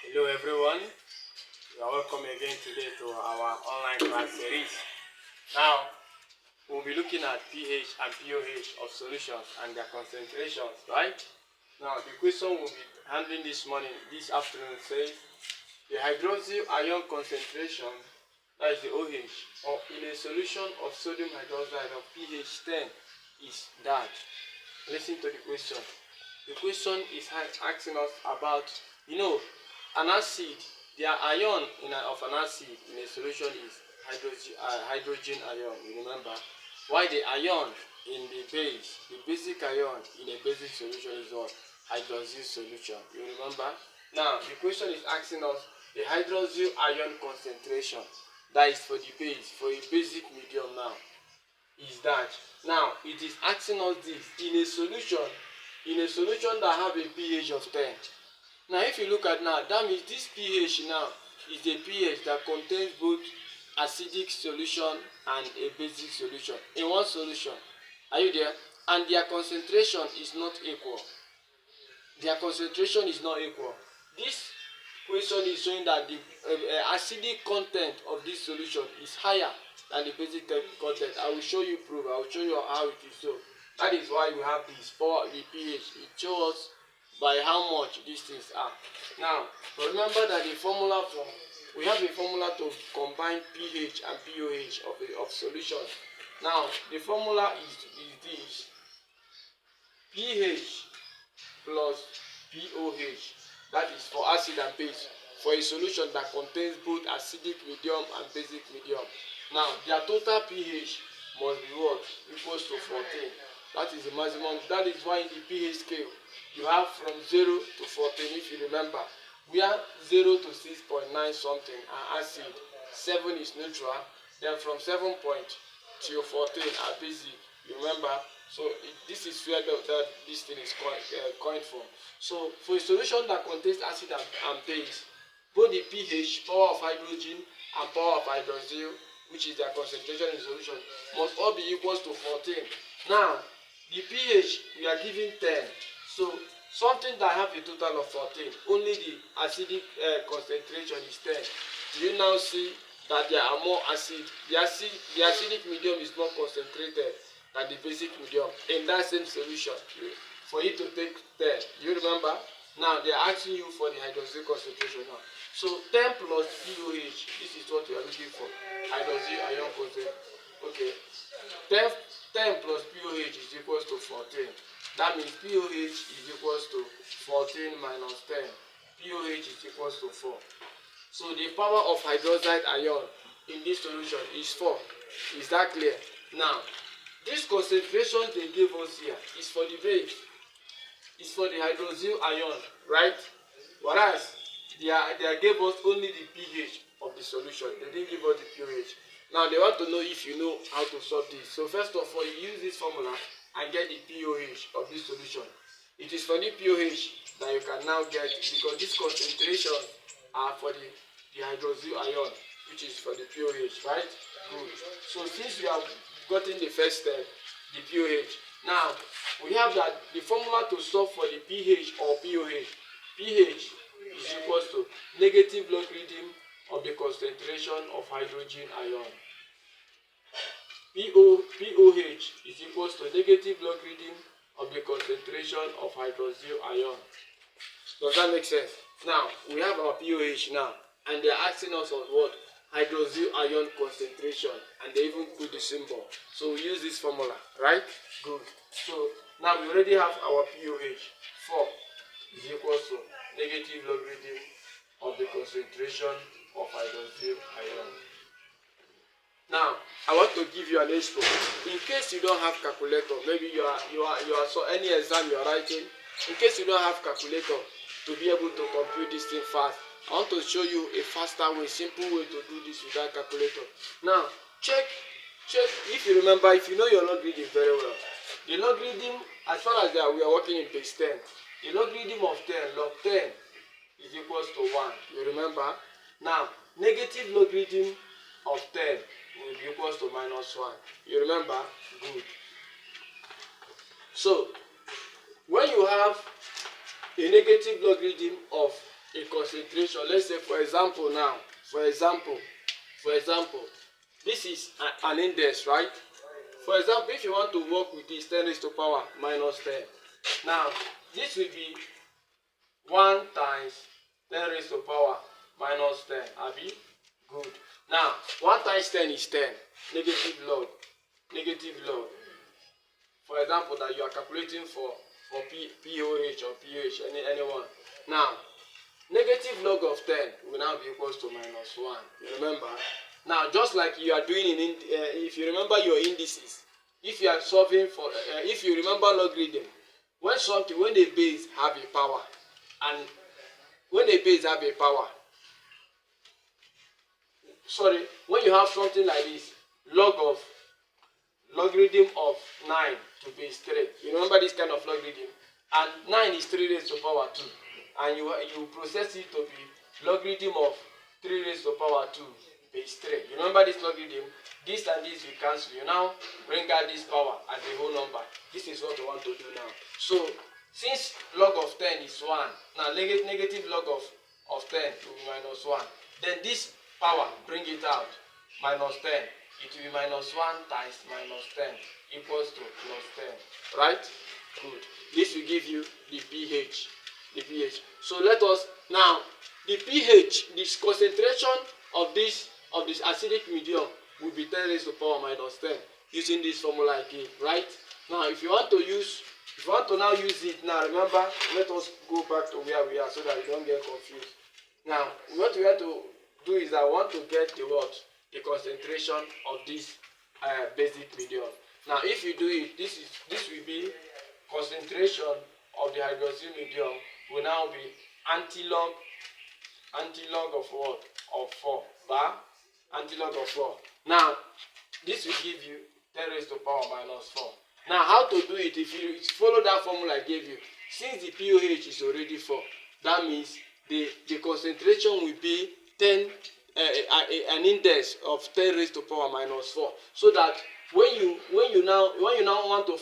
Hello everyone, you are welcome again today to our online class series. Now, we'll be looking at pH and pOH of solutions and their concentrations, right? Now, the question we'll be handling this afternoon says, the hydroxyl ion concentration, that is the OH, or in a solution of sodium hydroxide of pH 10 is that. Listen to the question. The question is asking us about, an acid, their ion of an acid in a solution is hydrogen ion, you remember? While the ion in the base, the basic ion in a basic solution is what? Hydroxyl solution, you remember? Now, the question is asking us the hydroxyl ion concentration, that is for the base, for a basic medium now, is that. Now, it is asking us this in a solution that have a pH of 10. Now, if you look at now, that means this pH now is a pH that contains both acidic solution and a basic solution in one solution. Are you there? And their concentration is not equal. Their concentration is not equal. This question is showing that the acidic content of this solution is higher than the basic content. I will show you proof. I will show you how it is so. That is why we have this for the pH. It shows us by how much these things are. Now, remember that we have a formula to combine pH and pOH of solutions. Now, the formula is this: pH plus pOH, that is for acid and base, for a solution that contains both acidic medium and basic medium. Now, their total pH must be what? Equals to 14. That is the maximum. That is why in the pH scale, you have from 0 to 14, if you remember. Where 0 to 6.9 something are acid, 7 is neutral, then from 7 point to 14 are basic, you remember. So this is where this thing is coined from. So for a solution that contains acid and base, both the pH, power of hydrogen, and power of hydroxyl, which is their concentration in solution, must all be equals to 14. Now, the pH, we are giving 10. So something that have a total of 14, only the acidic concentration is 10. Do you now see that there are more acid? The acidic medium is more concentrated than the basic medium in that same solution. For you to take 10, you remember? Now they are asking you for the hydroxyl concentration now. So 10 plus pOH, this is what you are looking for. Hydroxyl ion concentration. Okay. 10 plus pOH is equals to 14. That means pOH is equals to 14 minus 10. pOH is equals to 4. So the power of hydroxide ion in this solution is 4. Is that clear? Now, this concentration they gave us here is for the base. It's for the hydroxyl ion, right? Whereas they gave us only the pH of the solution. They didn't give us the pOH. Now they want to know if you know how to solve this. So first of all, you use this formula and get the pOH of this solution. It is for the pOH that you can now get, because these concentrations are for the hydroxyl ion, which is for the pOH, right? Good. So since we have gotten the first step, the pOH, now we have that the formula to solve for the pH or pOH. pH is equals to negative logarithm of the concentration of hydrogen ion. pOH is equals to negative logarithm of the concentration of hydroxyl ion. Does that make sense? Now, we have our pOH now, and they are asking us on what? Hydroxyl ion concentration, and they even put the symbol. So we use this formula, right? Good. So now we already have our pOH. 4 is equals to negative logarithm of the concentration of hydroxyl ion. Now, I want to give you an example. In case you don't have calculator, maybe you are so any exam you are writing, in case you don't have calculator to be able to compute this thing fast, I want to show you a faster way, simple way to do this without calculator. Now, check if you remember, if you know your logarithm very well. The logarithm, as far as we are working in base 10, the logarithm of 10, log 10, is equals to 1. You remember? Now, negative logarithm of 10 will be equals to minus 1. You remember? Good. So, when you have a negative logarithm of a concentration. Let's say for example now, for example, this is an index, right? For example, if you want to work with this 10 raised to power minus 10. Now, this will be 1 times 10 raised to power minus 10. Abi? Good. Now, 1 times 10 is 10. Negative log. Negative log. For example, that you are calculating for pOH or pH, anyone. Now, negative log of 10 will now be equals to minus 1. You remember? Now, just like you are doing if you remember your indices, if you are solving for, if you remember logarithm, when the base have a power, and when the base have a power, when you have something like this, logarithm of 9 to base 3. You remember this kind of logarithm? And 9 is 3 raised to power 2. And you process it to be logarithm of 3 raised to power 2 base 3. You remember this logarithm? This and this will cancel. You now bring out this power as a whole number. This is what we want to do now. So, since log of 10 is 1, now negative log of 10 will be minus 1. Then this power, bring it out, minus 10. It will be minus 1 times minus 10 equals to plus 10. Right? Good. This will give you the pH. The pH. So let us now, the pH, this concentration of this acidic medium will be 10 raised to power minus 10 using this formula again. Right? Now, if you want to now use it now, remember, let us go back to where we are so that you don't get confused. Now, what we have to do is I want to get the concentration of this basic medium. Now, if you do it, this will be concentration of the hydroxyl medium will now be antilog of what? Of 4. Bar antilog of 4. Now, this will give you 10 raised to power minus 4. Now, how to do it? If you follow that formula I gave you, since the pOH is already 4, that means the concentration will be 10, an index of 10 raised to power minus 4. So that when you now want to